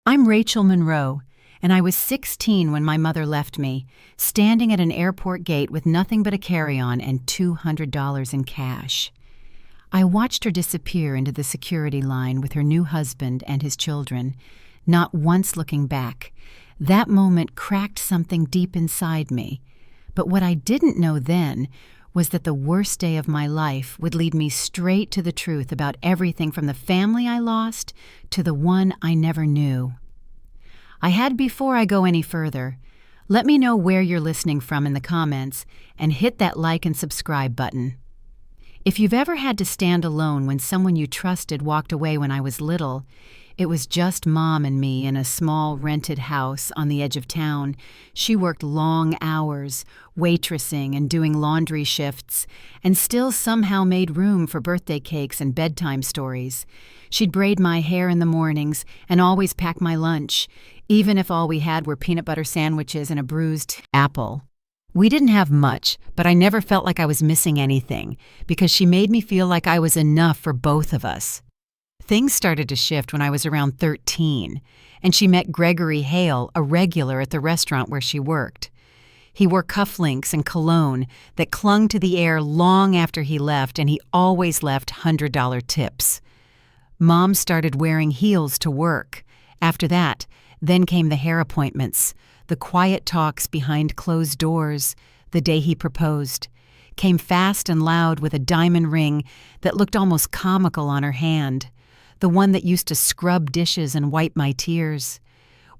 I'm Rachel Monroe, and I was 16 when my mother left me, standing at an airport gate with nothing but a carry-on and $200 in cash. I watched her disappear into the security line with her new husband and his children, not once looking back. That moment cracked something deep inside me. But what I didn't know then was that the worst day of my life would lead me straight to the truth about everything from the family I lost to the one I never knew. Before I go any further, let me know where you're listening from in the comments and hit that like and subscribe button. If you've ever had to stand alone when someone you trusted walked away when I was little, it was just Mom and me in a small rented house on the edge of town. She worked long hours, waitressing and doing laundry shifts, and still somehow made room for birthday cakes and bedtime stories. She'd braid my hair in the mornings and always pack my lunch, even if all we had were peanut butter sandwiches and a bruised apple. We didn't have much, but I never felt like I was missing anything, because she made me feel like I was enough for both of us. Things started to shift when I was around 13, and she met Gregory Hale, a regular at the restaurant where she worked. He wore cufflinks and cologne that clung to the air long after he left, and he always left $100 tips. Mom started wearing heels to work. After that, then came the hair appointments, the quiet talks behind closed doors, the day he proposed. Came fast and loud with a diamond ring that looked almost comical on her hand, the one that used to scrub dishes and wipe my tears.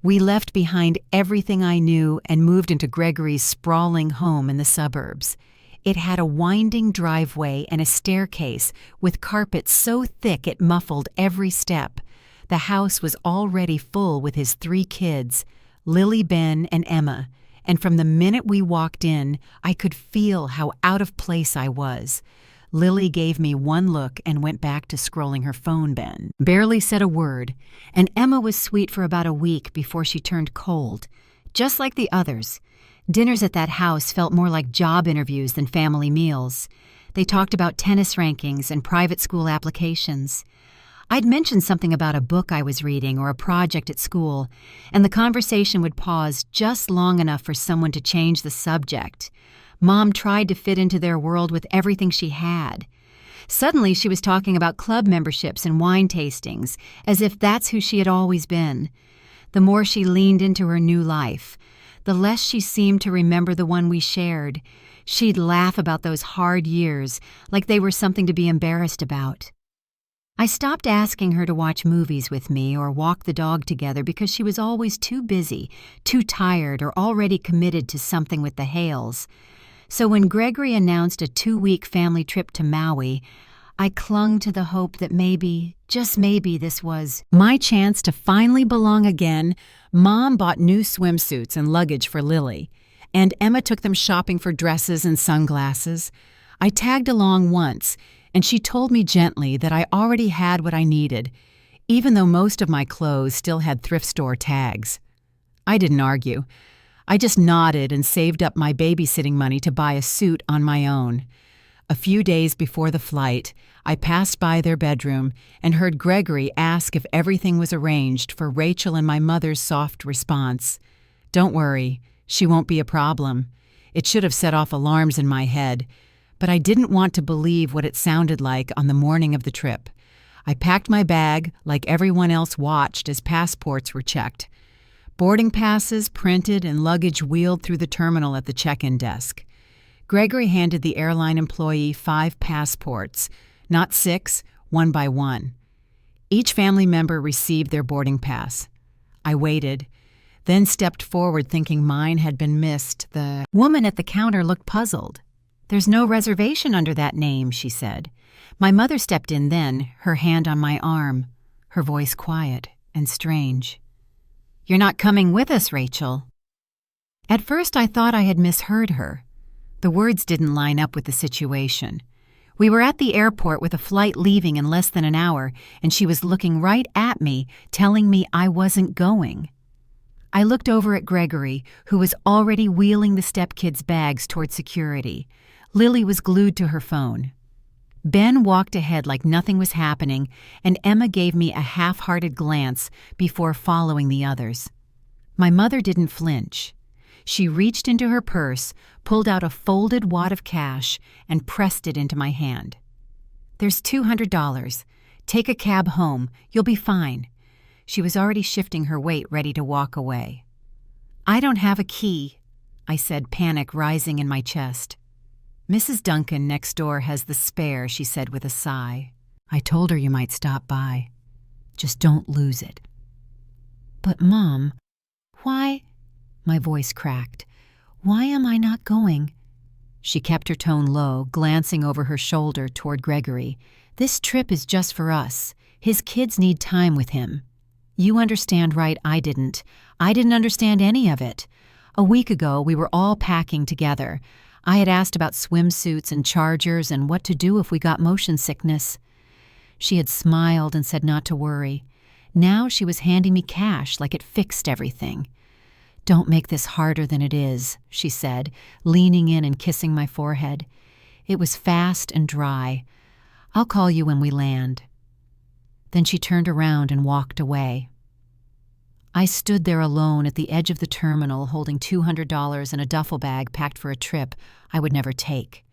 We left behind everything I knew and moved into Gregory's sprawling home in the suburbs. It had a winding driveway and a staircase with carpet so thick it muffled every step. The house was already full with his 3 kids, Lily, Ben, and Emma, and from the minute we walked in, I could feel how out of place I was. Lily gave me one look and went back to scrolling her phone. Ben barely said a word, and Emma was sweet for about a week before she turned cold. Just like the others, dinners at that house felt more like job interviews than family meals. They talked about tennis rankings and private school applications. I'd mention something about a book I was reading or a project at school, and the conversation would pause just long enough for someone to change the subject. Mom tried to fit into their world with everything she had. Suddenly, she was talking about club memberships and wine tastings, as if that's who she had always been. The more she leaned into her new life, the less she seemed to remember the one we shared. She'd laugh about those hard years like they were something to be embarrassed about. I stopped asking her to watch movies with me or walk the dog together because she was always too busy, too tired, or already committed to something with the Hales. So when Gregory announced a 2-week family trip to Maui, I clung to the hope that maybe, just maybe, this was my chance to finally belong again. Mom bought new swimsuits and luggage for Lily, and Emma took them shopping for dresses and sunglasses. I tagged along once, and she told me gently that I already had what I needed, even though most of my clothes still had thrift store tags. I didn't argue. I just nodded and saved up my babysitting money to buy a suit on my own. A few days before the flight, I passed by their bedroom and heard Gregory ask if everything was arranged for Rachel, and my mother's soft response, "Don't worry, she won't be a problem." It should have set off alarms in my head, but I didn't want to believe what it sounded like on the morning of the trip. I packed my bag like everyone else watched as passports were checked. Boarding passes printed and luggage wheeled through the terminal at the check-in desk. Gregory handed the airline employee 5 passports, not 6, one by one. Each family member received their boarding pass. I waited, then stepped forward thinking mine had been missed. The woman at the counter looked puzzled. "There's no reservation under that name," she said. My mother stepped in then, her hand on my arm, her voice quiet and strange. "You're not coming with us, Rachel." At first I thought I had misheard her. The words didn't line up with the situation. We were at the airport with a flight leaving in less than an hour, and she was looking right at me, telling me I wasn't going. I looked over at Gregory, who was already wheeling the stepkids' bags toward security. Lily was glued to her phone. Ben walked ahead like nothing was happening, and Emma gave me a half-hearted glance before following the others. My mother didn't flinch. She reached into her purse, pulled out a folded wad of cash, and pressed it into my hand. "There's $200. Take a cab home. You'll be fine." She was already shifting her weight, ready to walk away. "I don't have a key," I said, panic rising in my chest. "Mrs. Duncan next door has the spare," she said with a sigh. "I told her you might stop by. Just don't lose it." "But, Mom, why—" My voice cracked. "Why am I not going?" She kept her tone low, glancing over her shoulder toward Gregory. "This trip is just for us. His kids need time with him. You understand, right? I didn't. I didn't understand any of it. A week ago, we were all packing together. I had asked about swimsuits and chargers and what to do if we got motion sickness." She had smiled and said not to worry. Now she was handing me cash like it fixed everything. "Don't make this harder than it is," she said, leaning in and kissing my forehead. It was fast and dry. "I'll call you when we land." Then she turned around and walked away. I stood there alone at the edge of the terminal, holding $200 in a duffel bag packed for a trip I would never take.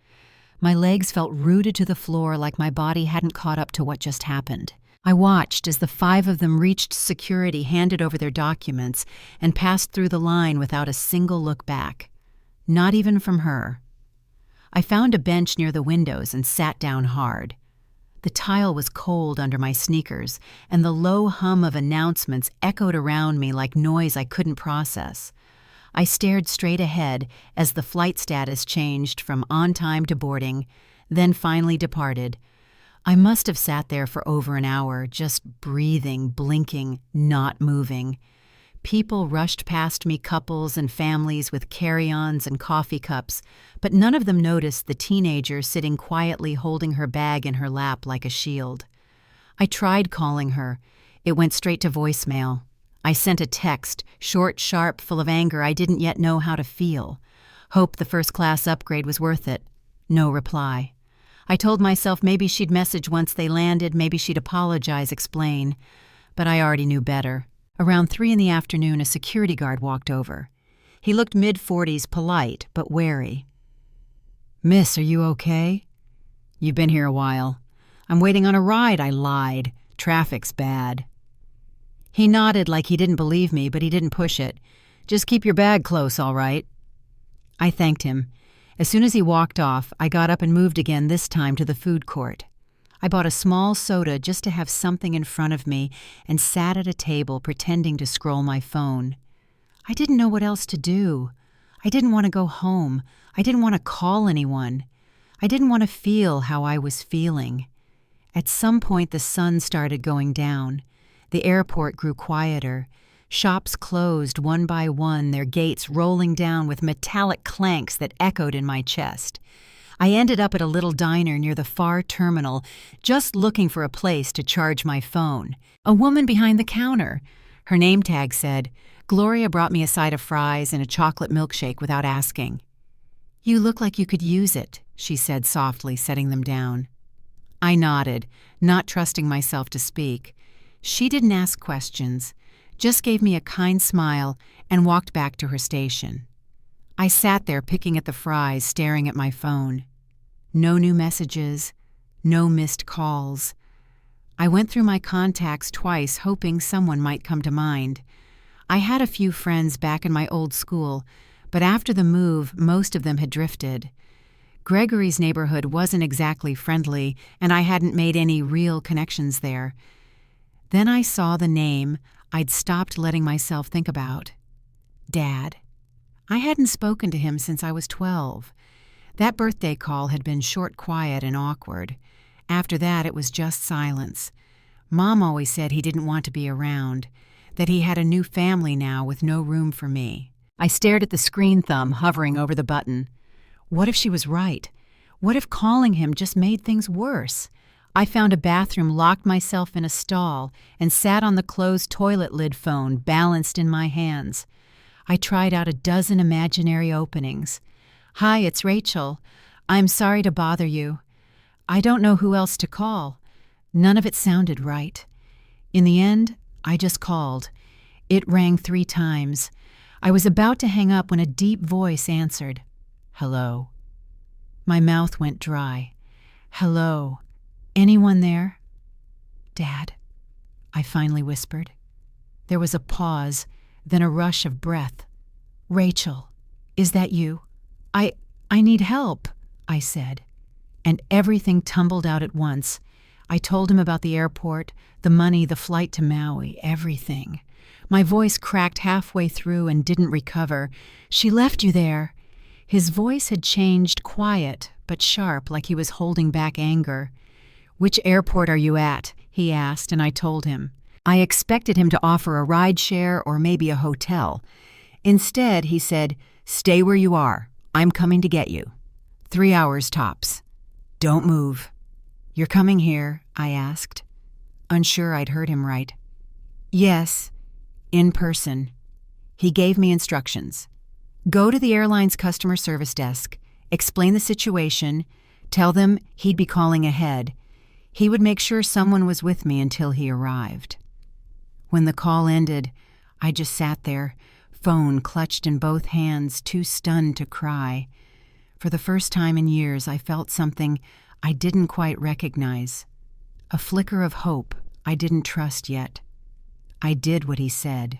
My legs felt rooted to the floor like my body hadn't caught up to what just happened. I watched as the 5 of them reached security, handed over their documents, and passed through the line without a single look back. Not even from her. I found a bench near the windows and sat down hard. The tile was cold under my sneakers, and the low hum of announcements echoed around me like noise I couldn't process. I stared straight ahead as the flight status changed from on time to boarding, then finally departed. I must have sat there for over an hour, just breathing, blinking, not moving. People rushed past me, couples and families with carry-ons and coffee cups, but none of them noticed the teenager sitting quietly holding her bag in her lap like a shield. I tried calling her. It went straight to voicemail. I sent a text, short, sharp, full of anger I didn't yet know how to feel. Hoped the first-class upgrade was worth it. No reply. I told myself maybe she'd message once they landed, maybe she'd apologize, explain. But I already knew better. Around 3 in the afternoon, a security guard walked over. He looked mid-40s, polite but wary. "Miss, are you okay?" "You've been here a while." "I'm waiting on a ride," I lied. "Traffic's bad." He nodded like he didn't believe me, but he didn't push it. "Just keep your bag close, all right?" I thanked him. As soon as he walked off, I got up and moved again, this time to the food court. I bought a small soda just to have something in front of me and sat at a table pretending to scroll my phone. I didn't know what else to do. I didn't want to go home. I didn't want to call anyone. I didn't want to feel how I was feeling. At some point, the sun started going down. The airport grew quieter. Shops closed one by one, their gates rolling down with metallic clanks that echoed in my chest. I ended up at a little diner near the far terminal, just looking for a place to charge my phone. A woman behind the counter. Her name tag said, "Gloria brought me a side of fries and a chocolate milkshake without asking." "You look like you could use it," she said softly, setting them down. I nodded, not trusting myself to speak. She didn't ask questions, just gave me a kind smile and walked back to her station. I sat there picking at the fries, staring at my phone. No new messages, no missed calls. I went through my contacts twice, hoping someone might come to mind. I had a few friends back in my old school, but after the move, most of them had drifted. Gregory's neighborhood wasn't exactly friendly, and I hadn't made any real connections there. Then I saw the name I'd stopped letting myself think about. Dad. I hadn't spoken to him since I was 12. That birthday call had been short, quiet, and awkward. After that, it was just silence. Mom always said he didn't want to be around, that he had a new family now with no room for me. I stared at the screen thumb hovering over the button. What if she was right? What if calling him just made things worse? I found a bathroom, locked myself in a stall, and sat on the closed toilet lid phone balanced in my hands. I tried out a dozen imaginary openings. "Hi, it's Rachel. I'm sorry to bother you. I don't know who else to call. None of it sounded right. In the end, I just called. It rang 3 times. I was about to hang up when a deep voice answered. Hello. My mouth went dry. Hello. Anyone there? Dad, I finally whispered. There was a pause, then a rush of breath. Rachel, is that you? I need help, I said. And everything tumbled out at once. I told him about the airport, the money, the flight to Maui, everything. My voice cracked halfway through and didn't recover. She left you there. His voice had changed, quiet but sharp, like he was holding back anger. Which airport are you at? He asked, and I told him. I expected him to offer a ride share or maybe a hotel. Instead, he said, stay where you are. I'm coming to get you. 3 hours tops. Don't move. You're coming here? I asked, unsure I'd heard him right. Yes, in person. He gave me instructions. Go to the airline's customer service desk, explain the situation, tell them he'd be calling ahead. He would make sure someone was with me until he arrived. When the call ended, I just sat there, phone clutched in both hands, too stunned to cry. For the first time in years, I felt something I didn't quite recognize. A flicker of hope I didn't trust yet. I did what he said.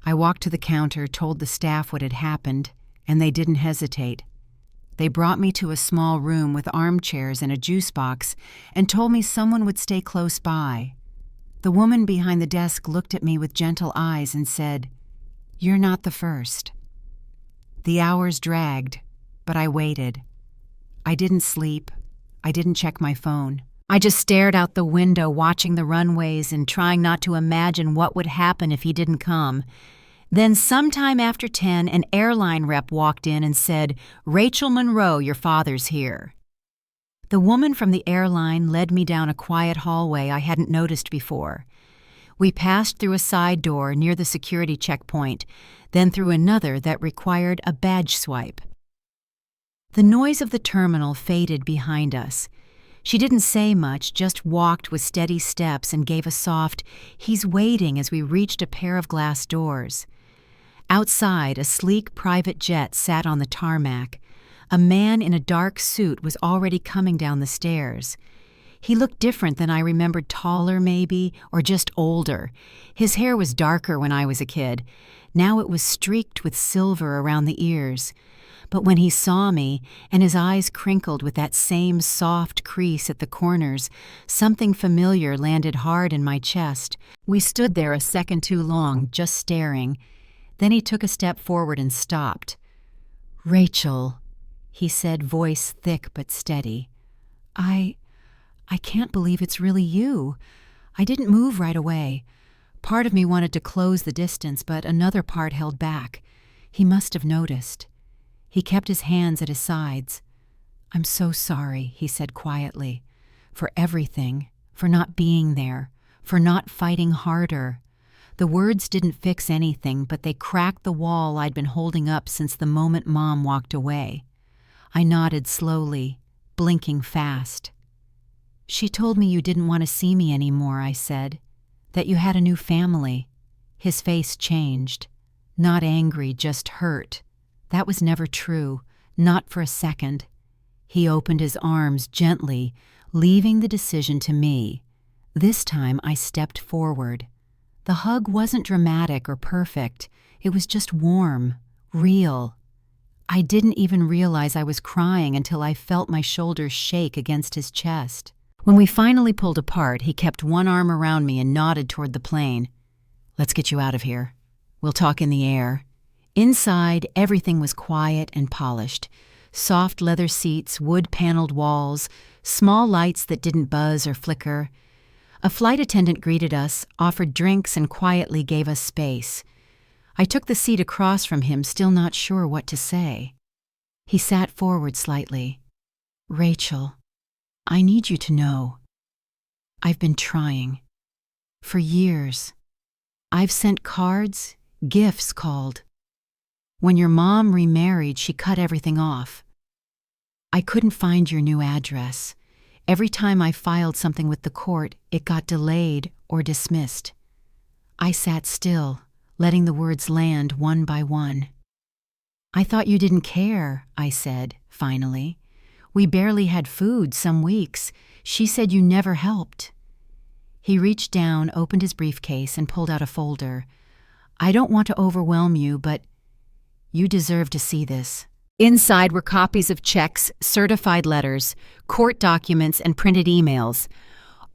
I walked to the counter, told the staff what had happened, and they didn't hesitate. They brought me to a small room with armchairs and a juice box and told me someone would stay close by. The woman behind the desk looked at me with gentle eyes and said, "You're not the first." The hours dragged, but I waited. I didn't sleep. I didn't check my phone. I just stared out the window, watching the runways and trying not to imagine what would happen if he didn't come. Then sometime after 10, an airline rep walked in and said, "Rachel Monroe, your father's here." The woman from the airline led me down a quiet hallway I hadn't noticed before. We passed through a side door near the security checkpoint, then through another that required a badge swipe. The noise of the terminal faded behind us. She didn't say much, just walked with steady steps and gave a soft, "He's waiting," as we reached a pair of glass doors. Outside, a sleek private jet sat on the tarmac. A man in a dark suit was already coming down the stairs. He looked different than I remembered, taller maybe, or just older. His hair was darker when I was a kid. Now it was streaked with silver around the ears. But when he saw me, and his eyes crinkled with that same soft crease at the corners, something familiar landed hard in my chest. We stood there a second too long, just staring. Then he took a step forward and stopped. "Rachel," he said, voice thick but steady. I can't believe it's really you. I didn't move right away. Part of me wanted to close the distance, but another part held back. He must have noticed. He kept his hands at his sides. "I'm so sorry," he said quietly, "for everything, for not being there, for not fighting harder." The words didn't fix anything, but they cracked the wall I'd been holding up since the moment Mom walked away. I nodded slowly, blinking fast. "She told me you didn't want to see me anymore," I said, "that you had a new family." His face changed. Not angry, just hurt. That was never true, not for a second. He opened his arms gently, leaving the decision to me. This time I stepped forward. The hug wasn't dramatic or perfect. It was just warm, real. I didn't even realize I was crying until I felt my shoulders shake against his chest. When we finally pulled apart, he kept one arm around me and nodded toward the plane. "Let's get you out of here. We'll talk in the air." Inside, everything was quiet and polished. Soft leather seats, wood-paneled walls, small lights that didn't buzz or flicker. A flight attendant greeted us, offered drinks, and quietly gave us space. I took the seat across from him, still not sure what to say. He sat forward slightly. "Rachel, I need you to know. I've been trying. For years. I've sent cards, gifts called. When your mom remarried, she cut everything off. I couldn't find your new address. Every time I filed something with the court, it got delayed or dismissed. I sat still, letting the words land one by one. "I thought you didn't care," I said, finally. "We barely had food some weeks. She said you never helped." He reached down, opened his briefcase, and pulled out a folder. "I don't want to overwhelm you, but you deserve to see this." Inside were copies of checks, certified letters, court documents, and printed emails.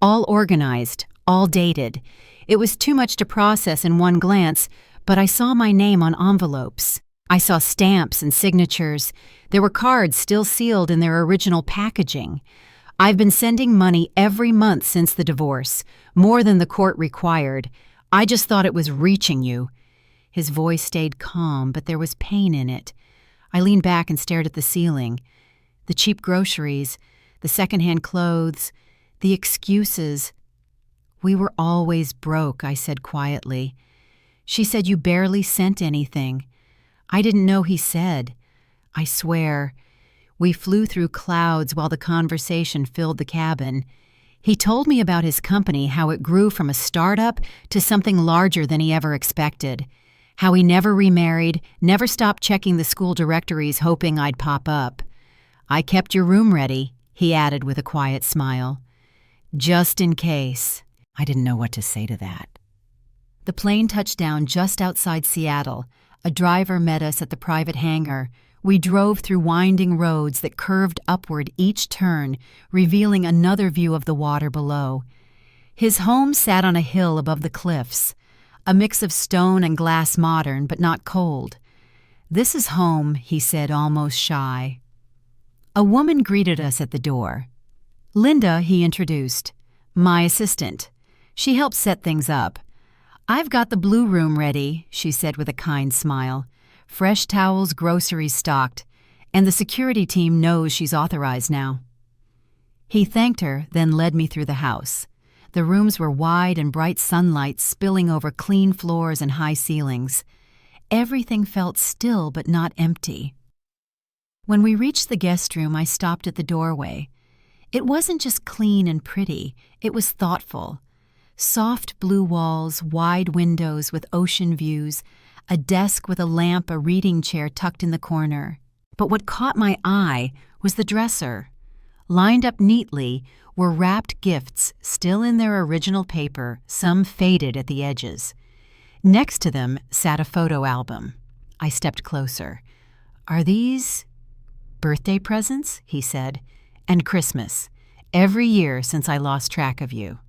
All organized, all dated. It was too much to process in one glance, but I saw my name on envelopes. I saw stamps and signatures. There were cards still sealed in their original packaging. I've been sending money every month since the divorce, more than the court required. I just thought it was reaching you. His voice stayed calm, but there was pain in it. I leaned back and stared at the ceiling. The cheap groceries, the secondhand clothes, the excuses. "We were always broke," I said quietly. "She said you barely sent anything." I didn't know he said. I swear. We flew through clouds while the conversation filled the cabin. He told me about his company, how it grew from a startup to something larger than he ever expected. How he never remarried, never stopped checking the school directories hoping I'd pop up. "I kept your room ready," he added with a quiet smile. "Just in case." I didn't know what to say to that. The plane touched down just outside Seattle. A driver met us at the private hangar. We drove through winding roads that curved upward each turn, revealing another view of the water below. His home sat on a hill above the cliffs. A mix of stone and glass modern, but not cold. "This is home," he said, almost shy. A woman greeted us at the door. "Linda," he introduced. "My assistant. She helps set things up." "I've got the blue room ready," she said with a kind smile. "Fresh towels, groceries stocked, and the security team knows she's authorized now." He thanked her, then led me through the house. The rooms were wide and bright sunlight spilling over clean floors and high ceilings. Everything felt still but not empty. When we reached the guest room, I stopped at the doorway. It wasn't just clean and pretty, it was thoughtful. Soft blue walls, wide windows with ocean views, a desk with a lamp, a reading chair tucked in the corner. But what caught my eye was the dresser. Lined up neatly were wrapped gifts still in their original paper, some faded at the edges. Next to them sat a photo album. I stepped closer. "Are these birthday presents?" he said. "And Christmas. Every year since I lost track of you."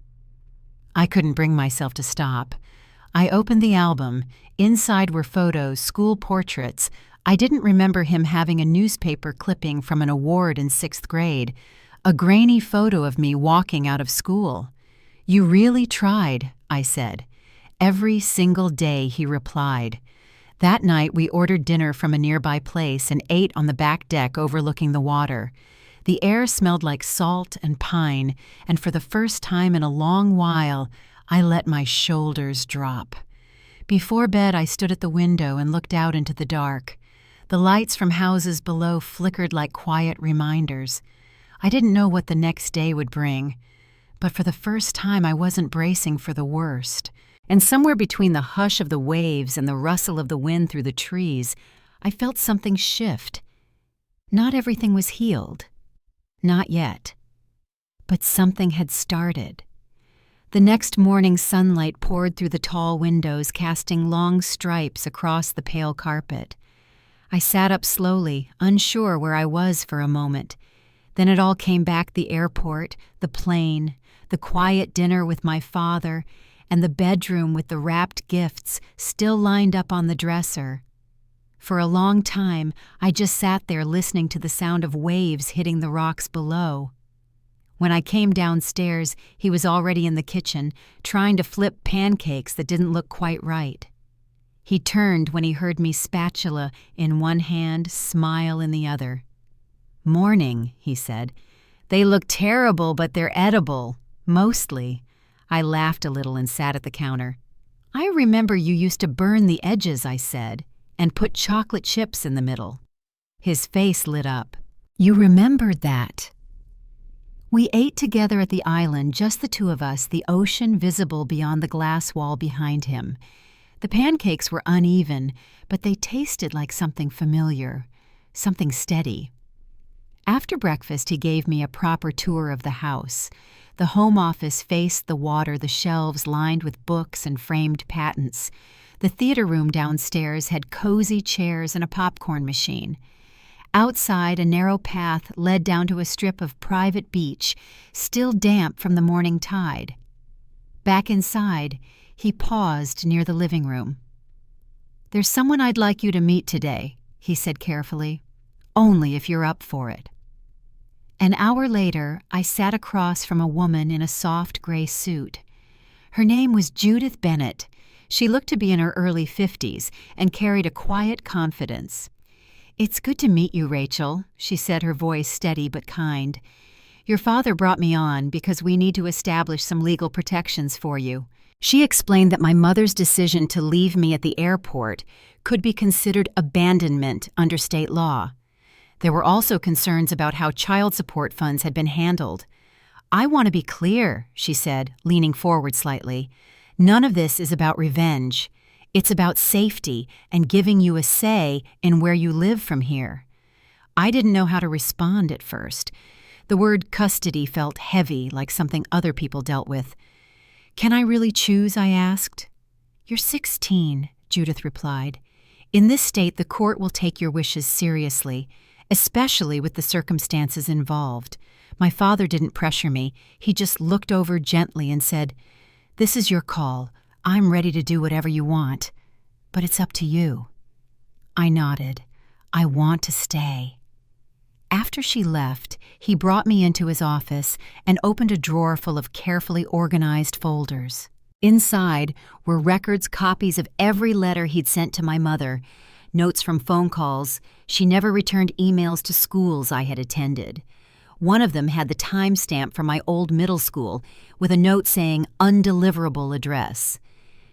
I couldn't bring myself to stop. I opened the album. Inside were photos, school portraits. I didn't remember him having a newspaper clipping from an award in 6th grade. A grainy photo of me walking out of school. "You really tried," I said. "Every single day," he replied. That night we ordered dinner from a nearby place and ate on the back deck overlooking the water. The air smelled like salt and pine, and for the first time in a long while, I let my shoulders drop. Before bed, I stood at the window and looked out into the dark. The lights from houses below flickered like quiet reminders. I didn't know what the next day would bring, but for the first time I wasn't bracing for the worst. And somewhere between the hush of the waves and the rustle of the wind through the trees, I felt something shift. Not everything was healed. Not yet. But something had started. The next morning sunlight poured through the tall windows, casting long stripes across the pale carpet. I sat up slowly, unsure where I was for a moment. Then it all came back: the airport, the plane, the quiet dinner with my father, and the bedroom with the wrapped gifts still lined up on the dresser. For a long time, I just sat there listening to the sound of waves hitting the rocks below. When I came downstairs, he was already in the kitchen, trying to flip pancakes that didn't look quite right. He turned when he heard me, spatula in one hand, smile in the other. "Morning," he said. "They look terrible, but they're edible. Mostly." I laughed a little and sat at the counter. "I remember you used to burn the edges," I said, "and put chocolate chips in the middle." His face lit up. "You remembered that." We ate together at the island, just the two of us, the ocean visible beyond the glass wall behind him. The pancakes were uneven, but they tasted like something familiar, something steady. After breakfast, he gave me a proper tour of the house. The home office faced the water, the shelves lined with books and framed patents. The theater room downstairs had cozy chairs and a popcorn machine. Outside, a narrow path led down to a strip of private beach, still damp from the morning tide. Back inside, he paused near the living room. "There's someone I'd like you to meet today," he said carefully. "Only if you're up for it." An hour later, I sat across from a woman in a soft gray suit. Her name was Judith Bennett. She looked to be in her early 50s and carried a quiet confidence. "It's good to meet you, Rachel," she said, her voice steady but kind. "Your father brought me on because we need to establish some legal protections for you." She explained that my mother's decision to leave me at the airport could be considered abandonment under state law. There were also concerns about how child support funds had been handled. "I want to be clear," she said, leaning forward slightly. "None of this is about revenge. It's about safety and giving you a say in where you live from here." I didn't know how to respond at first. The word custody felt heavy, like something other people dealt with. "Can I really choose?" I asked. "You're 16, Judith replied. "In this state, the court will take your wishes seriously, especially with the circumstances involved. My father didn't pressure me. He just looked over gently and said, 'This is your call. I'm ready to do whatever you want. But it's up to you.'" I nodded. "I want to stay." After she left, he brought me into his office and opened a drawer full of carefully organized folders. Inside were records, copies of every letter he'd sent to my mother, notes from phone calls. She never returned emails to schools I had attended. One of them had the timestamp from my old middle school with a note saying undeliverable address.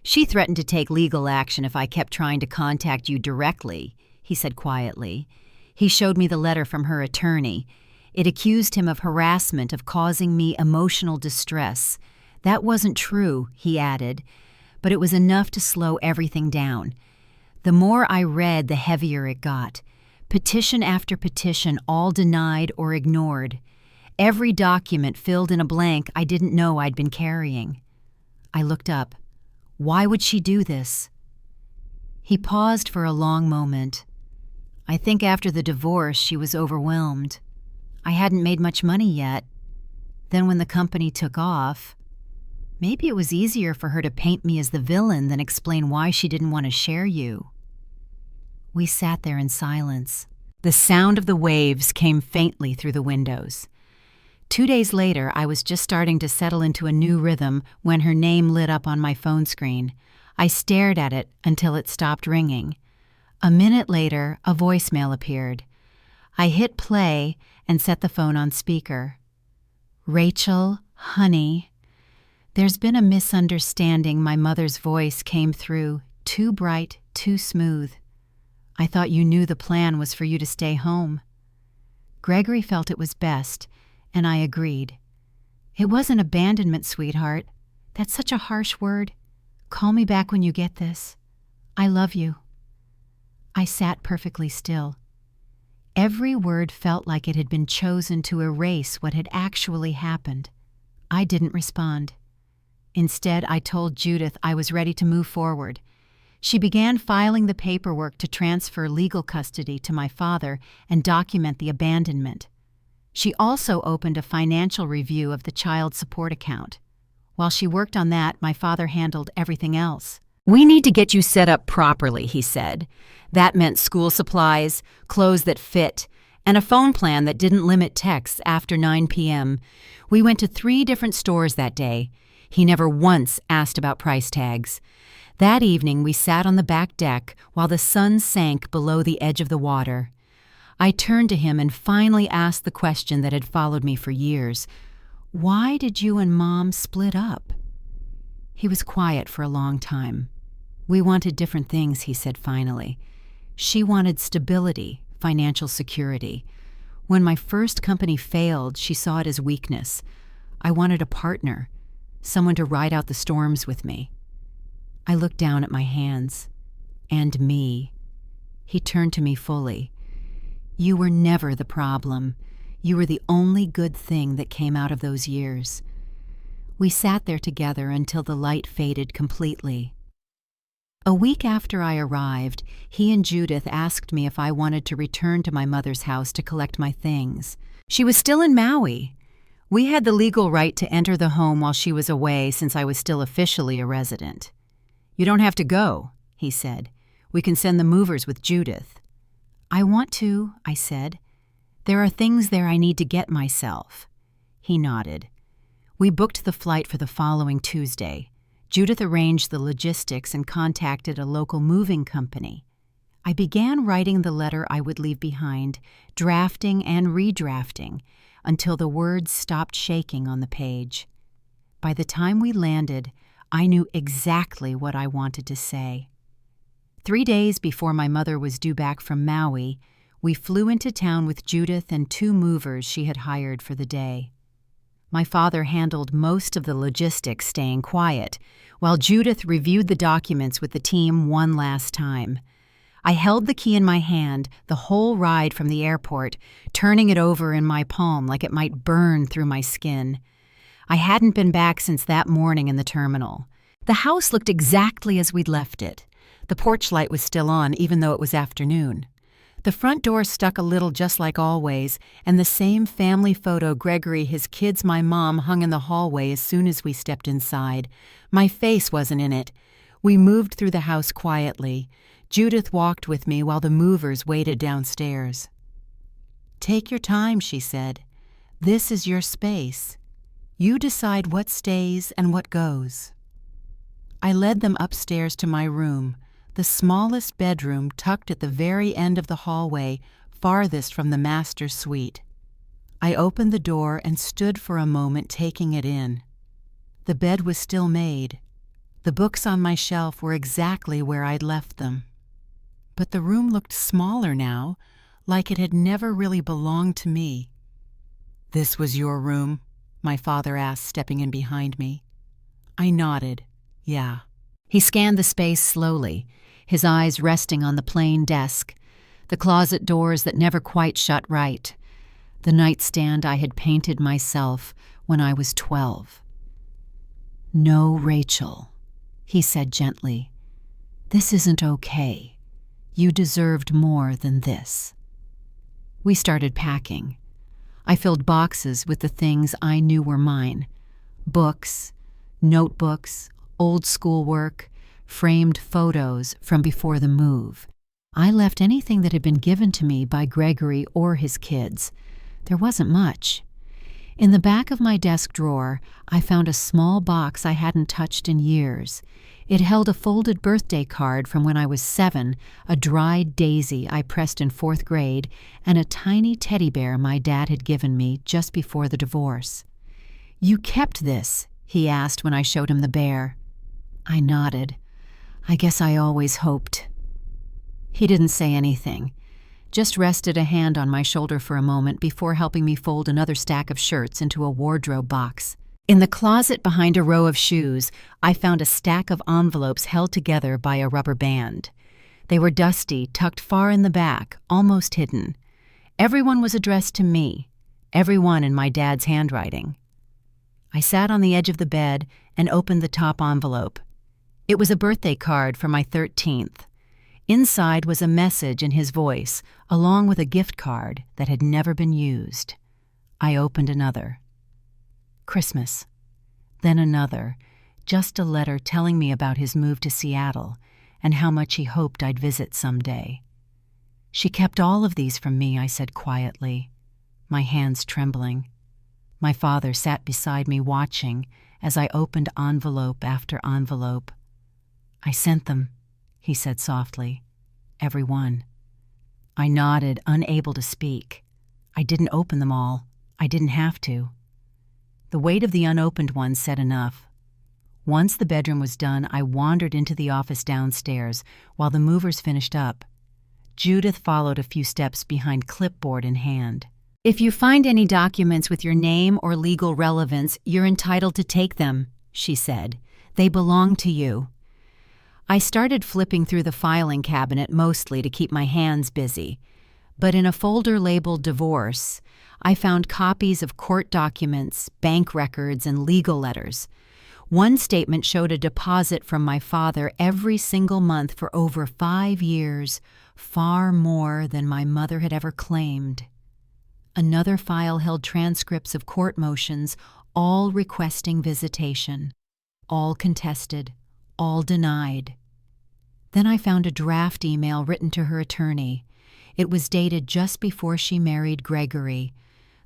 "She threatened to take legal action if I kept trying to contact you directly," he said quietly. He showed me the letter from her attorney. It accused him of harassment, of causing me emotional distress. That wasn't true, he added, but it was enough to slow everything down. The more I read, the heavier it got. Petition after petition, all denied or ignored. Every document filled in a blank I didn't know I'd been carrying. I looked up. Why would she do this? He paused for a long moment. I think after the divorce she was overwhelmed. I hadn't made much money yet. Then when the company took off, maybe it was easier for her to paint me as the villain than explain why she didn't want to share you. We sat there in silence. The sound of the waves came faintly through the windows. 2 days later, I was just starting to settle into a new rhythm when her name lit up on my phone screen. I stared at it until it stopped ringing. A minute later, a voicemail appeared. I hit play and set the phone on speaker. "Rachel, honey, there's been a misunderstanding." My mother's voice came through, too bright, too smooth. "I thought you knew the plan was for you to stay home." Gregory felt it was best, and I agreed. "It wasn't abandonment, sweetheart. That's such a harsh word. Call me back when you get this. I love you." I sat perfectly still. Every word felt like it had been chosen to erase what had actually happened. I didn't respond. Instead, I told Judith I was ready to move forward. She began filing the paperwork to transfer legal custody to my father and document the abandonment. She also opened a financial review of the child support account. While she worked on that, my father handled everything else. "We need to get you set up properly," he said. That meant school supplies, clothes that fit, and a phone plan that didn't limit texts after 9 p.m. We went to 3 different stores that day. He never once asked about price tags. That evening, we sat on the back deck while the sun sank below the edge of the water. I turned to him and finally asked the question that had followed me for years. "Why did you and Mom split up?" He was quiet for a long time. "We wanted different things," he said finally. "She wanted stability, financial security. When my first company failed, she saw it as weakness. I wanted a partner, someone to ride out the storms with me. I looked down at my hands. And me. He turned to me fully. You were never the problem. You were the only good thing that came out of those years. We sat there together until the light faded completely. A week after I arrived, he and Judith asked me if I wanted to return to my mother's house to collect my things. She was still in Maui. We had the legal right to enter the home while she was away since I was still officially a resident. You don't have to go, he said. We can send the movers with Judith. I want to, I said. There are things there I need to get myself. He nodded. We booked the flight for the following Tuesday. Judith arranged the logistics and contacted a local moving company. I began writing the letter I would leave behind, drafting and redrafting, until the words stopped shaking on the page. By the time we landed, I knew exactly what I wanted to say. 3 days before my mother was due back from Maui, we flew into town with Judith and 2 movers she had hired for the day. My father handled most of the logistics, staying quiet, while Judith reviewed the documents with the team one last time. I held the key in my hand the whole ride from the airport, turning it over in my palm like it might burn through my skin. I hadn't been back since that morning in the terminal. The house looked exactly as we'd left it. The porch light was still on, even though it was afternoon. The front door stuck a little just like always, and the same family photo Gregory, his kids, my mom hung in the hallway as soon as we stepped inside. My face wasn't in it. We moved through the house quietly. Judith walked with me while the movers waited downstairs. Take your time, she said. This is your space. You decide what stays and what goes. I led them upstairs to my room, the smallest bedroom tucked at the very end of the hallway, farthest from the master's suite. I opened the door and stood for a moment taking it in. The bed was still made. The books on my shelf were exactly where I'd left them. But the room looked smaller now, like it had never really belonged to me. "This was your room?" my father asked, stepping in behind me. I nodded. Yeah. He scanned the space slowly, his eyes resting on the plain desk, the closet doors that never quite shut right, the nightstand I had painted myself when I was 12. "No, Rachel," he said gently. "This isn't okay. You deserved more than this." We started packing. I filled boxes with the things I knew were mine: books, notebooks, old schoolwork, framed photos from before the move. I left anything that had been given to me by Gregory or his kids. There wasn't much. In the back of my desk drawer, I found a small box I hadn't touched in years. It held a folded birthday card from when I was 7, a dried daisy I pressed in 4th grade, and a tiny teddy bear my dad had given me just before the divorce. "You kept this?" he asked when I showed him the bear. I nodded. I guess I always hoped. He didn't say anything, just rested a hand on my shoulder for a moment before helping me fold another stack of shirts into a wardrobe box. In the closet behind a row of shoes, I found a stack of envelopes held together by a rubber band. They were dusty, tucked far in the back, almost hidden. Everyone was addressed to me, everyone in my dad's handwriting. I sat on the edge of the bed and opened the top envelope. It was a birthday card for my 13th. Inside was a message in his voice, along with a gift card that had never been used. I opened another. Christmas. Then another, just a letter telling me about his move to Seattle and how much he hoped I'd visit someday. "She kept all of these from me," I said quietly, my hands trembling. My father sat beside me watching as I opened envelope after envelope. "I sent them," he said softly. "Every one." I nodded, unable to speak. I didn't open them all. I didn't have to. The weight of the unopened ones said enough. Once the bedroom was done, I wandered into the office downstairs while the movers finished up. Judith followed a few steps behind, clipboard in hand. If you find any documents with your name or legal relevance, you're entitled to take them, she said. They belong to you. I started flipping through the filing cabinet mostly to keep my hands busy, but in a folder labeled divorce, I found copies of court documents, bank records, and legal letters. One statement showed a deposit from my father every single month for over 5 years, far more than my mother had ever claimed. Another file held transcripts of court motions, all requesting visitation, all contested, all denied. Then I found a draft email written to her attorney. It was dated just before she married Gregory.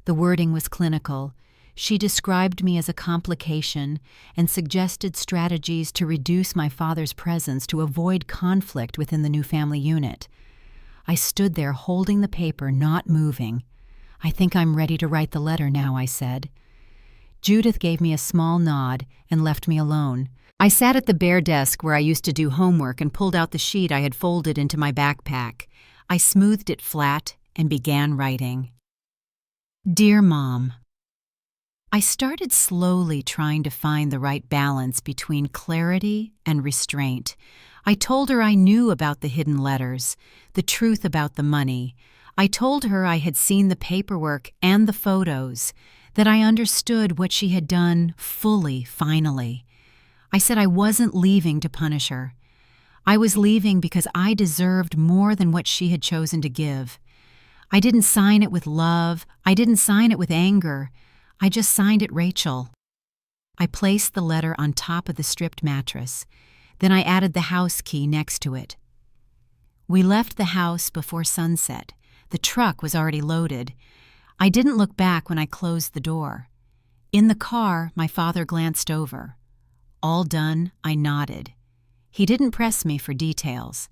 The wording was clinical. She described me as a complication and suggested strategies to reduce my father's presence to avoid conflict within the new family unit. I stood there holding the paper, not moving. I think I'm ready to write the letter now, I said. Judith gave me a small nod and left me alone. I sat at the bare desk where I used to do homework and pulled out the sheet I had folded into my backpack. I smoothed it flat and began writing. Dear Mom, I started slowly trying to find the right balance between clarity and restraint. I told her I knew about the hidden letters, the truth about the money. I told her I had seen the paperwork and the photos, that I understood what she had done fully, finally. I said I wasn't leaving to punish her. I was leaving because I deserved more than what she had chosen to give. I didn't sign it with love. I didn't sign it with anger. I just signed it Rachel. I placed the letter on top of the stripped mattress. Then I added the house key next to it. We left the house before sunset. The truck was already loaded. I didn't look back when I closed the door. In the car, my father glanced over. All done, I nodded. He didn't press me for details.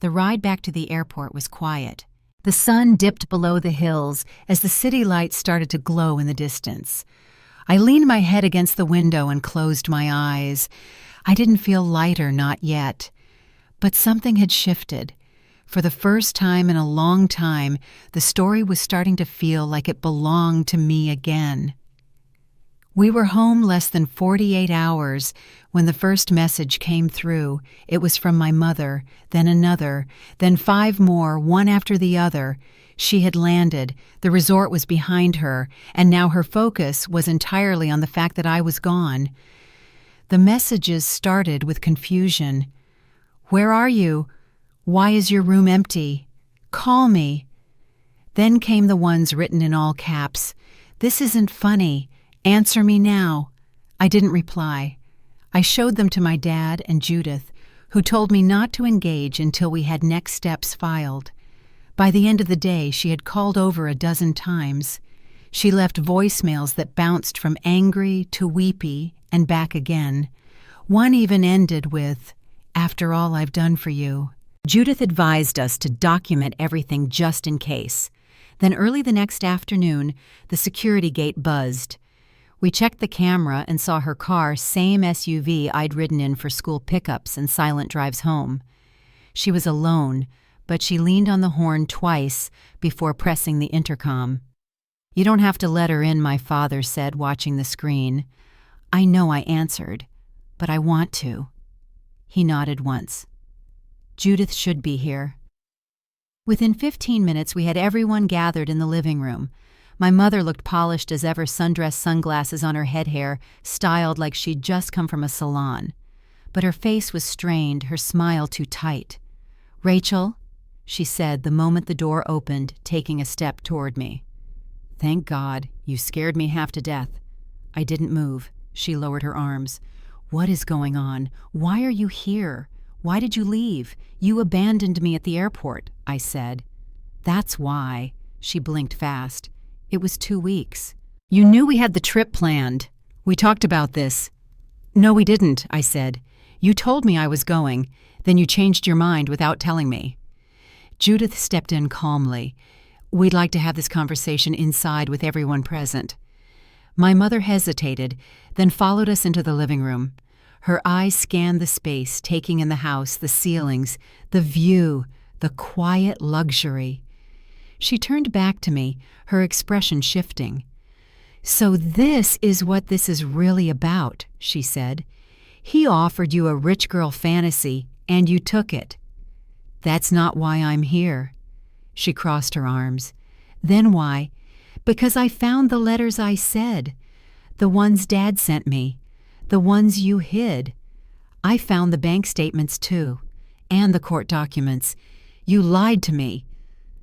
The ride back to the airport was quiet. The sun dipped below the hills as the city lights started to glow in the distance. I leaned my head against the window and closed my eyes. I didn't feel lighter, not yet. But something had shifted. For the first time in a long time, the story was starting to feel like it belonged to me again. We were home less than 48 hours when the first message came through. It was from my mother, then another, then 5 more, one after the other. She had landed, the resort was behind her, and now her focus was entirely on the fact that I was gone. The messages started with confusion. Where are you? Why is your room empty? Call me. Then came the ones written in all caps. This isn't funny. Answer me now. I didn't reply. I showed them to my dad and Judith, who told me not to engage until we had next steps filed. By the end of the day, she had called over a dozen times. She left voicemails that bounced from angry to weepy and back again. One even ended with, "After all I've done for you." Judith advised us to document everything just in case. Then early the next afternoon, the security gate buzzed. We checked the camera and saw her car, same SUV I'd ridden in for school pickups and silent drives home. She was alone, but she leaned on the horn twice before pressing the intercom. "You don't have to let her in," my father said, watching the screen. I know I answered, but I want to. He nodded once. Judith should be here. Within 15 minutes, we had everyone gathered in the living room. My mother looked polished as ever, sundress sunglasses on her head hair, styled like she'd just come from a salon. But her face was strained, her smile too tight. "Rachel," she said the moment the door opened, taking a step toward me. "Thank God, you scared me half to death." I didn't move. She lowered her arms. "What is going on? Why are you here? Why did you leave? You abandoned me at the airport," I said. "That's why." She blinked fast. "It was 2 weeks. You knew we had the trip planned. We talked about this." "No, we didn't," I said. "You told me I was going. Then you changed your mind without telling me." Judith stepped in calmly. "We'd like to have this conversation inside with everyone present." My mother hesitated, then followed us into the living room. Her eyes scanned the space, taking in the house, the ceilings, the view, the quiet luxury. She turned back to me, her expression shifting. "So this is what this is really about," she said. "He offered you a rich girl fantasy, and you took it." "That's not why I'm here." She crossed her arms. "Then why?" "Because I found the letters I said. The ones Dad sent me. The ones you hid. I found the bank statements, too. And the court documents. You lied to me."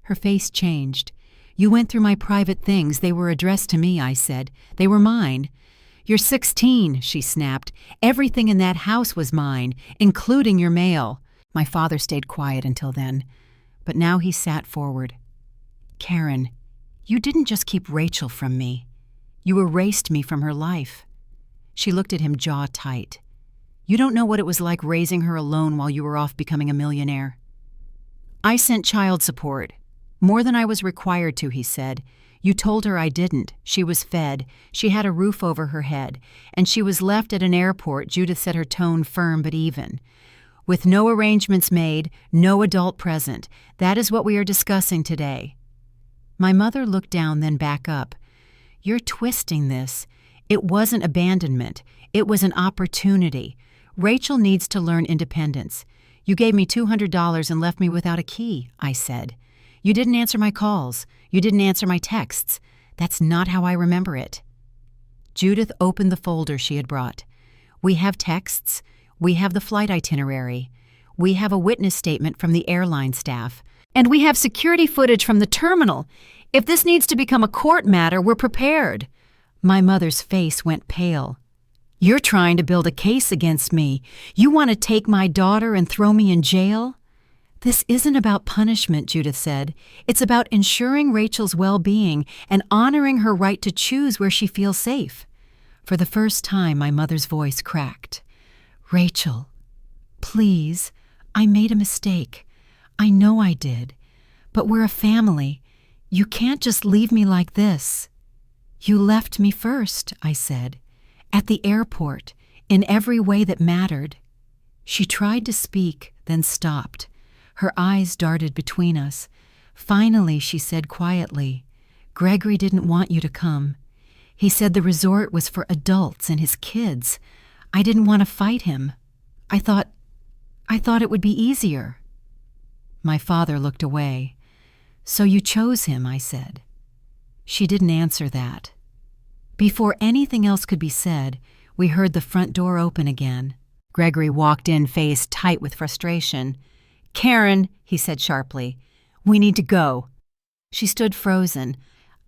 Her face changed. "You went through my private things. They were addressed to me," I said. "They were mine." "You're 16, she snapped. "Everything in that house was mine, including your mail." My father stayed quiet until then, but now he sat forward. "Karen, you didn't just keep Rachel from me. You erased me from her life." She looked at him jaw tight. "You don't know what it was like raising her alone while you were off becoming a millionaire." "I sent child support. More than I was required to," he said. "You told her I didn't. She was fed. She had a roof over her head. And she was left at an airport," Judith said, her tone firm but even. "With no arrangements made, no adult present. That is what we are discussing today." My mother looked down, then back up. "You're twisting this. It wasn't abandonment. It was an opportunity. Rachel needs to learn independence. You gave me $200 and left me without a key," I said. "You didn't answer my calls. You didn't answer my texts. That's not how I remember it." Judith opened the folder she had brought. "We have texts. We have the flight itinerary. We have a witness statement from the airline staff. And we have security footage from the terminal. If this needs to become a court matter, we're prepared." My mother's face went pale. "You're trying to build a case against me. You want to take my daughter and throw me in jail?" "This isn't about punishment," Judith said. "It's about ensuring Rachel's well-being and honoring her right to choose where she feels safe." For the first time, my mother's voice cracked. "Rachel, please, I made a mistake. I know I did. But we're a family. You can't just leave me like this." "You left me first," I said. "At the airport, in every way that mattered." She tried to speak, then stopped. Her eyes darted between us. Finally, she said quietly, "Gregory didn't want you to come. He said the resort was for adults and his kids. I didn't want to fight him. I thought it would be easier." My father looked away. "So you chose him," I said. She didn't answer that. Before anything else could be said, we heard the front door open again. Gregory walked in, face tight with frustration. "Karen," he said sharply, "we need to go." She stood frozen.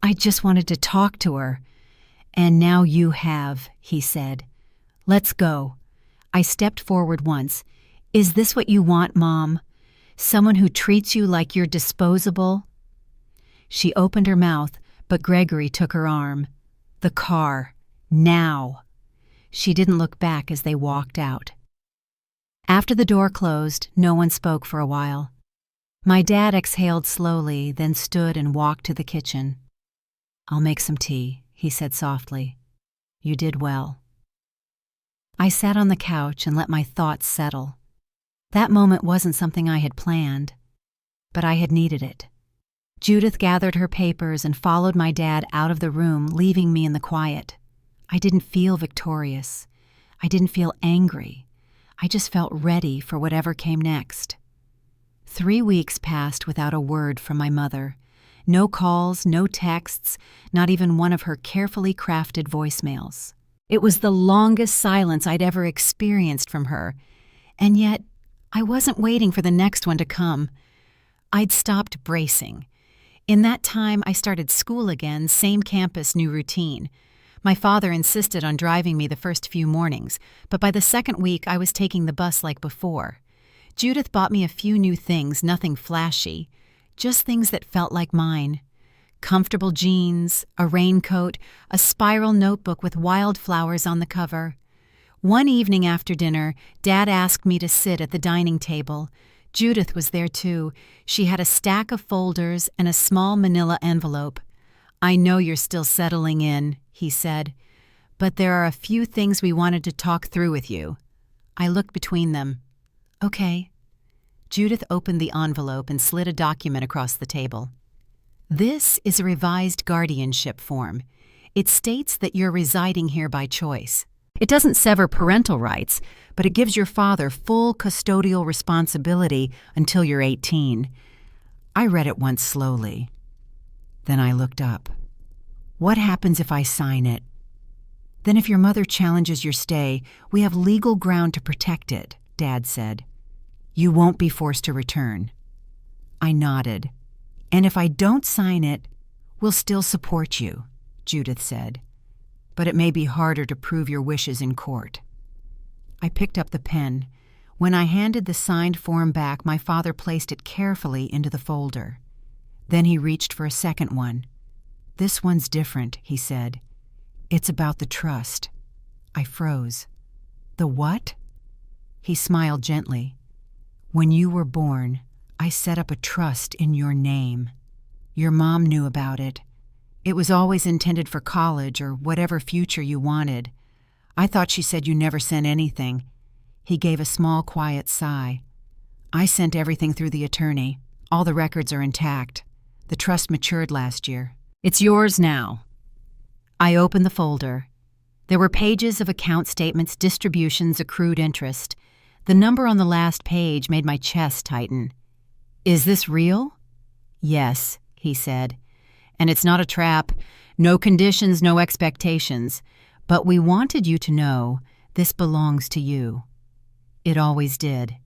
"I just wanted to talk to her." "And now you have," he said. "Let's go." I stepped forward once. "Is this what you want, Mom? Someone who treats you like you're disposable?" She opened her mouth, but Gregory took her arm. "The car. Now." She didn't look back as they walked out. After the door closed, no one spoke for a while. My dad exhaled slowly, then stood and walked to the kitchen. "I'll make some tea," he said softly. "You did well." I sat on the couch and let my thoughts settle. That moment wasn't something I had planned, but I had needed it. Judith gathered her papers and followed my dad out of the room, leaving me in the quiet. I didn't feel victorious. I didn't feel angry. I just felt ready for whatever came next. 3 weeks passed without a word from my mother. No calls, no texts, not even one of her carefully crafted voicemails. It was the longest silence I'd ever experienced from her, and yet I wasn't waiting for the next one to come. I'd stopped bracing. In that time, I started school again, same campus, new routine. My father insisted on driving me the first few mornings, but by the second week I was taking the bus like before. Judith bought me a few new things, nothing flashy, just things that felt like mine. Comfortable jeans, a raincoat, a spiral notebook with wildflowers on the cover. One evening after dinner, Dad asked me to sit at the dining table. Judith was there too. She had a stack of folders and a small manila envelope. "I know you're still settling in," he said, "but there are a few things we wanted to talk through with you." I looked between them. "Okay." Judith opened the envelope and slid a document across the table. This is a revised guardianship form. It states that you're residing here by choice. It doesn't sever parental rights, but it gives your father full custodial responsibility until you're 18. I read it once slowly. Then I looked up. What happens if I sign it? Then if your mother challenges your stay, we have legal ground to protect it, Dad said. You won't be forced to return. I nodded. And if I don't sign it, we'll still support you, Judith said. But it may be harder to prove your wishes in court. I picked up the pen. When I handed the signed form back, my father placed it carefully into the folder. Then he reached for a second one. This one's different, he said. It's about the trust. I froze. The what? He smiled gently. When you were born, I set up a trust in your name. Your mom knew about it. It was always intended for college or whatever future you wanted. I thought she said you never sent anything. He gave a small, quiet sigh. I sent everything through the attorney. All the records are intact. The trust matured last year. It's yours now. I opened the folder. There were pages of account statements, distributions, accrued interest. The number on the last page made my chest tighten. Is this real? Yes, he said. And it's not a trap. No conditions, no expectations. But we wanted you to know this belongs to you. It always did.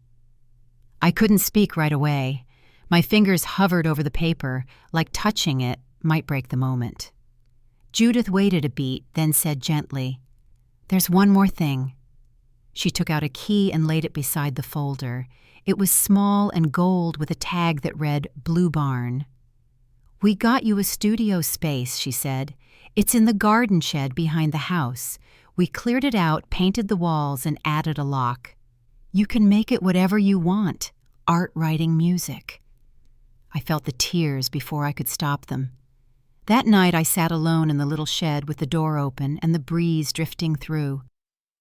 I couldn't speak right away. My fingers hovered over the paper, like touching it might break the moment. Judith waited a beat, then said gently, There's one more thing. She took out a key and laid it beside the folder. It was small and gold with a tag that read Blue Barn. We got you a studio space, she said. It's in the garden shed behind the house. We cleared it out, painted the walls, and added a lock. You can make it whatever you want. Art, writing, music. I felt the tears before I could stop them. That night I sat alone in the little shed with the door open and the breeze drifting through.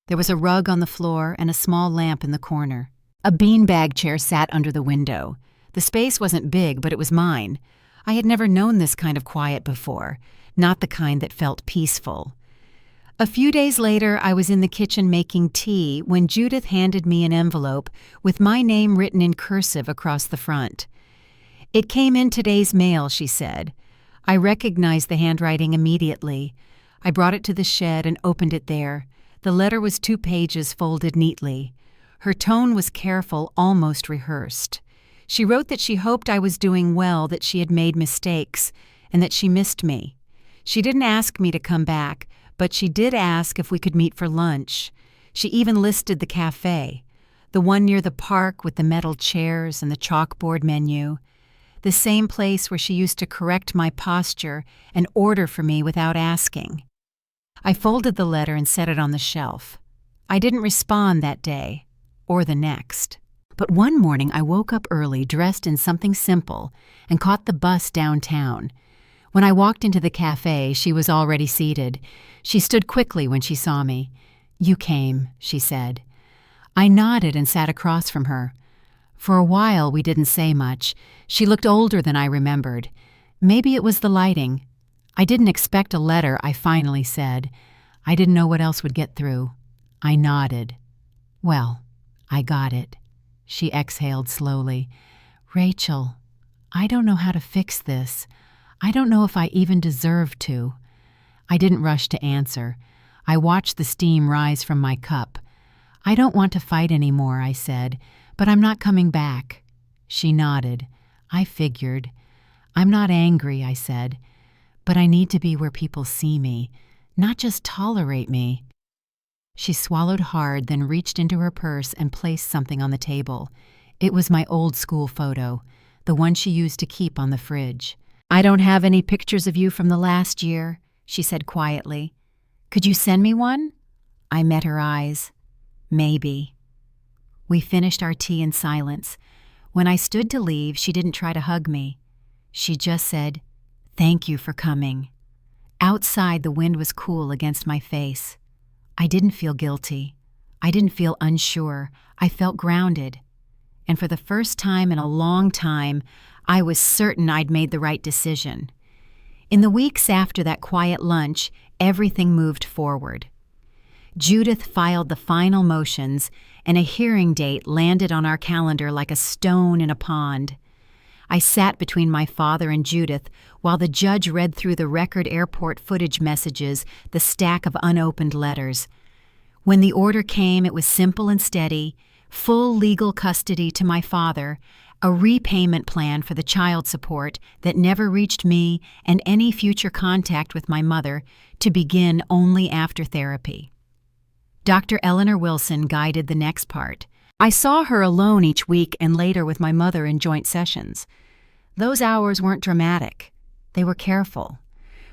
There was a rug on the floor and a small lamp in the corner. A beanbag chair sat under the window. The space wasn't big, but it was mine. I had never known this kind of quiet before, not the kind that felt peaceful. A few days later, I was in the kitchen making tea when Judith handed me an envelope with my name written in cursive across the front. It came in today's mail, she said. I recognized the handwriting immediately. I brought it to the shed and opened it there. The letter was 2 pages folded neatly. Her tone was careful, almost rehearsed. She wrote that she hoped I was doing well, that she had made mistakes, and that she missed me. She didn't ask me to come back, but she did ask if we could meet for lunch. She even listed the cafe, the one near the park with the metal chairs and the chalkboard menu, the same place where she used to correct my posture and order for me without asking. I folded the letter and set it on the shelf. I didn't respond that day, or the next. But one morning I woke up early, dressed in something simple, and caught the bus downtown. When I walked into the cafe, she was already seated. She stood quickly when she saw me. "You came," she said. I nodded and sat across from her. For a while we didn't say much. She looked older than I remembered. Maybe it was the lighting. I didn't expect a letter, I finally said. I didn't know what else would get through. I nodded. "Well, I got it." She exhaled slowly. "Rachel, I don't know how to fix this. I don't know if I even deserve to." I didn't rush to answer. I watched the steam rise from my cup. "I don't want to fight anymore," I said, "but I'm not coming back." She nodded. "I figured." "I'm not angry," I said, "but I need to be where people see me, not just tolerate me." She swallowed hard, then reached into her purse and placed something on the table. It was my old school photo, the one she used to keep on the fridge. "I don't have any pictures of you from the last year," she said quietly. "Could you send me one?" I met her eyes. "Maybe." We finished our tea in silence. When I stood to leave, she didn't try to hug me. She just said, "Thank you for coming." Outside, the wind was cool against my face. I didn't feel guilty. I didn't feel unsure. I felt grounded. And for the first time in a long time, I was certain I'd made the right decision. In the weeks after that quiet lunch, everything moved forward. Judith filed the final motions, and a hearing date landed on our calendar like a stone in a pond. I sat between my father and Judith while the judge read through the record airport footage messages, the stack of unopened letters. When the order came, it was simple and steady: full legal custody to my father, a repayment plan for the child support that never reached me, and any future contact with my mother to begin only after therapy. Dr. Eleanor Wilson guided the next part. I saw her alone each week and later with my mother in joint sessions. Those hours weren't dramatic. They were careful.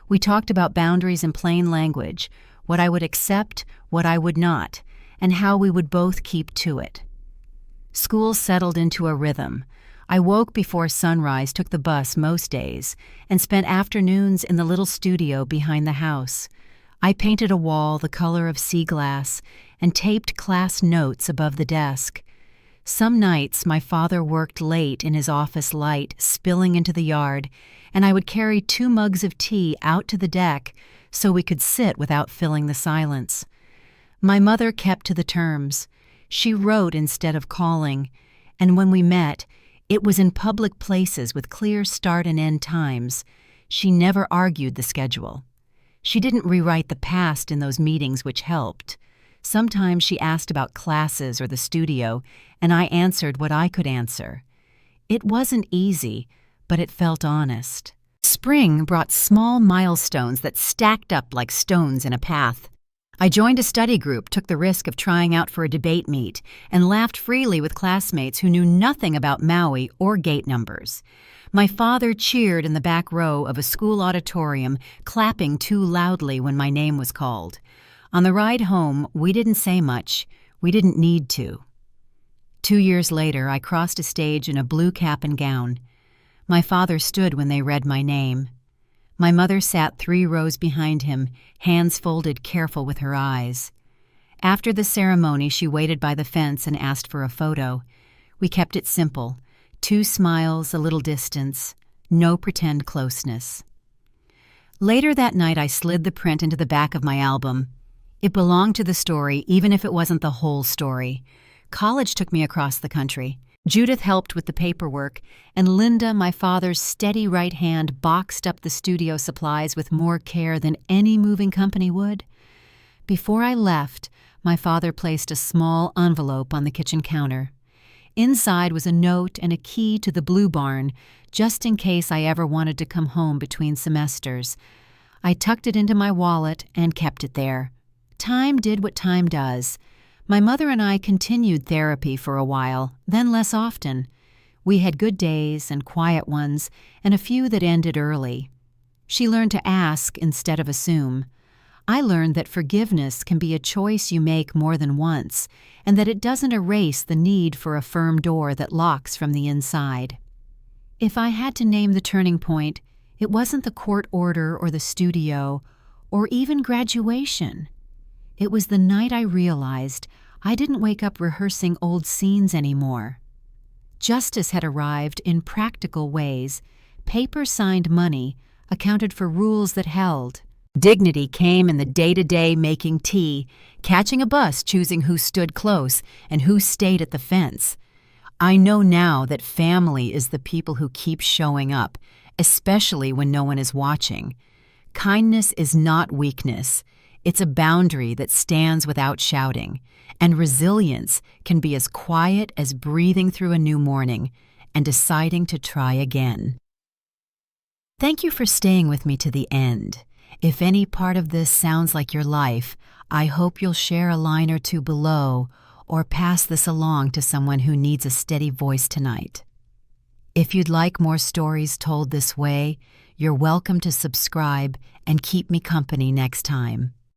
We talked about boundaries in plain language, what I would accept, what I would not, and how we would both keep to it. School settled into a rhythm. I woke before sunrise, took the bus most days, and spent afternoons in the little studio behind the house. I painted a wall the color of sea glass and taped class notes above the desk. Some nights my father worked late in his office light spilling into the yard, and I would carry 2 mugs of tea out to the deck so we could sit without filling the silence. My mother kept to the terms. She wrote instead of calling, and when we met, it was in public places with clear start and end times. She never argued the schedule. She didn't rewrite the past in those meetings, which helped. Sometimes she asked about classes or the studio, and I answered what I could answer. It wasn't easy, but it felt honest. Spring brought small milestones that stacked up like stones in a path. I joined a study group, took the risk of trying out for a debate meet, and laughed freely with classmates who knew nothing about Maui or gate numbers. My father cheered in the back row of a school auditorium, clapping too loudly when my name was called. On the ride home, we didn't say much. We didn't need to. 2 years later, I crossed a stage in a blue cap and gown. My father stood when they read my name. My mother sat 3 rows behind him, hands folded, careful with her eyes. After the ceremony, she waited by the fence and asked for a photo. We kept it simple: 2 smiles, a little distance, no pretend closeness. Later that night, I slid the print into the back of my album. It belonged to the story, even if it wasn't the whole story. College took me across the country. Judith helped with the paperwork, and Linda, my father's steady right hand, boxed up the studio supplies with more care than any moving company would. Before I left, my father placed a small envelope on the kitchen counter. Inside was a note and a key to the Blue Barn, just in case I ever wanted to come home between semesters. I tucked it into my wallet and kept it there. Time did what time does. My mother and I continued therapy for a while, then less often. We had good days and quiet ones, and a few that ended early. She learned to ask instead of assume. I learned that forgiveness can be a choice you make more than once, and that it doesn't erase the need for a firm door that locks from the inside. If I had to name the turning point, it wasn't the court order or the studio, or even graduation. It was the night I realized I didn't wake up rehearsing old scenes anymore. Justice had arrived in practical ways. Paper-signed money accounted for rules that held. Dignity came in the day-to-day making tea, catching a bus, choosing who stood close and who stayed at the fence. I know now that family is the people who keep showing up, especially when no one is watching. Kindness is not weakness. It's a boundary that stands without shouting, and resilience can be as quiet as breathing through a new morning and deciding to try again. Thank you for staying with me to the end. If any part of this sounds like your life, I hope you'll share a line or 2 below or pass this along to someone who needs a steady voice tonight. If you'd like more stories told this way, you're welcome to subscribe and keep me company next time.